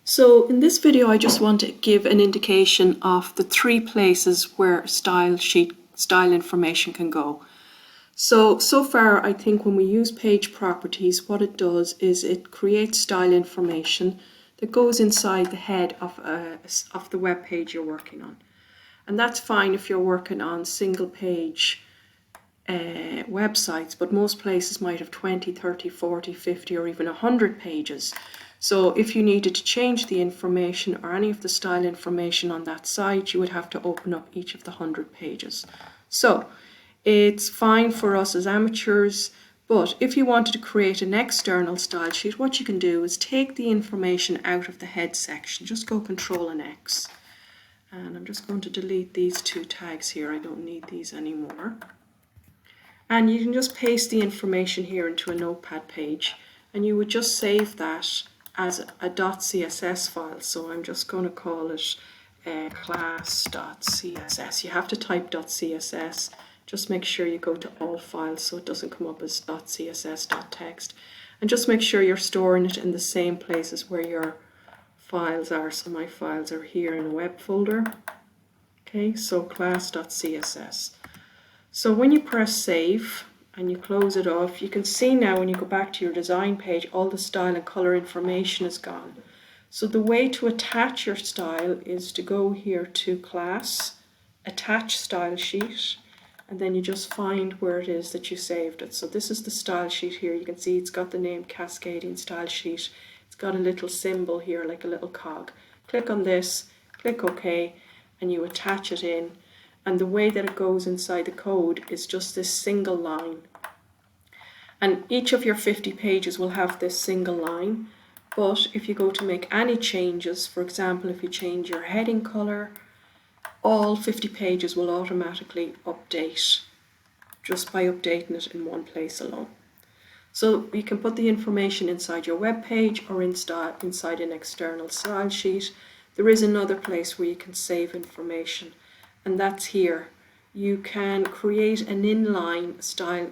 So in this video, I just want to give an indication of the three places where style information can go. So far, I think when we use page properties, what it does is it creates style information that goes inside the head of the web page you're working on. And that's fine if you're working on single page websites, but most places might have 20, 30, 40, 50 or even 100 pages. So if you needed to change the information or any of the style information on that site, you would have to open up each of the 100 pages. So it's fine for us as amateurs, but if you wanted to create an external style sheet, what you can do is take the information out of the head section. Just go Control and X. And I'm just going to delete these two tags here. I don't need these anymore. And you can just paste the information here into a notepad page, and you would just save that as a .css file. So I'm just going to call it class.css. You have to type .css. Just make sure you go to all files so it doesn't come up as .css.text. And just make sure you're storing it in the same places where your files are. So my files are here in a web folder. Okay, so class.css. So when you press save and you close it off, you can see now when you go back to your design page, all the style and color information is gone. So the way to attach your style is to go here to class, attach style sheet, and then you just find where it is that you saved it. So this is the style sheet here. You can see it's got the name Cascading Style Sheet. It's got a little symbol here like a little cog. Click on this, click OK, and you attach it in. And the way that it goes inside the code is just this single line. And each of your 50 pages will have this single line. But if you go to make any changes, for example, if you change your heading color, all 50 pages will automatically update just by updating it in one place alone. So you can put the information inside your web page or inside an external style sheet. There is another place where you can save information, and that's here. You can create an inline style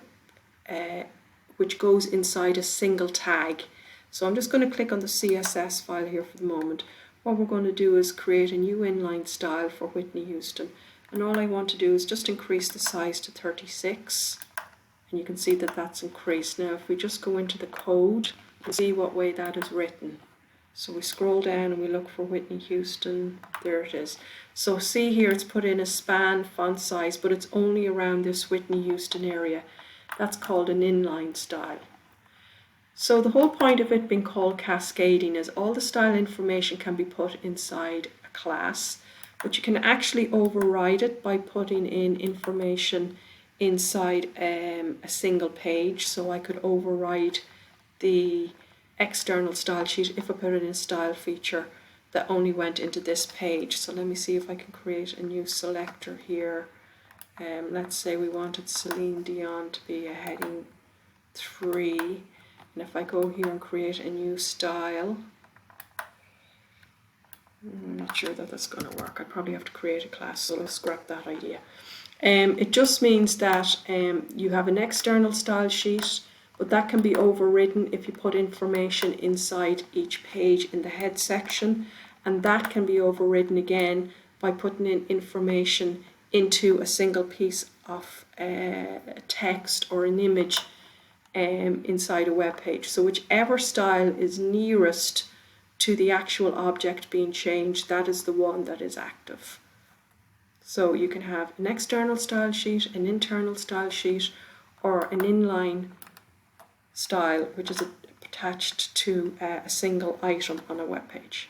which goes inside a single tag. So I'm just going to click on the CSS file here for the moment. What we're going to do is create a new inline style for Whitney Houston. And all I want to do is just increase the size to 36. And you can see that that's increased. Now if we just go into the code and see what way that is written. So we scroll down and we look for Whitney Houston. There it is. So see here it's put in a span font size, but it's only around this Whitney Houston area. That's called an inline style. So the whole point of it being called cascading is all the style information can be put inside a class, but you can actually override it by putting in information inside a single page. So I could override the external style sheet if I put in a style feature that only went into this page. So let me see if I can create a new selector here. Let's say we wanted Celine Dion to be a heading 3. And if I go here and create a new style, I'm not sure that that's going to work. I probably have to create a class, so let's scrap that idea. It just means that you have an external style sheet, but that can be overridden if you put information inside each page in the head section, and that can be overridden again by putting in information into a single piece of text or an image inside a web page. So whichever style is nearest to the actual object being changed, that is the one that is active. So you can have an external style sheet, an internal style sheet, or an inline style which is attached to a single item on a web page.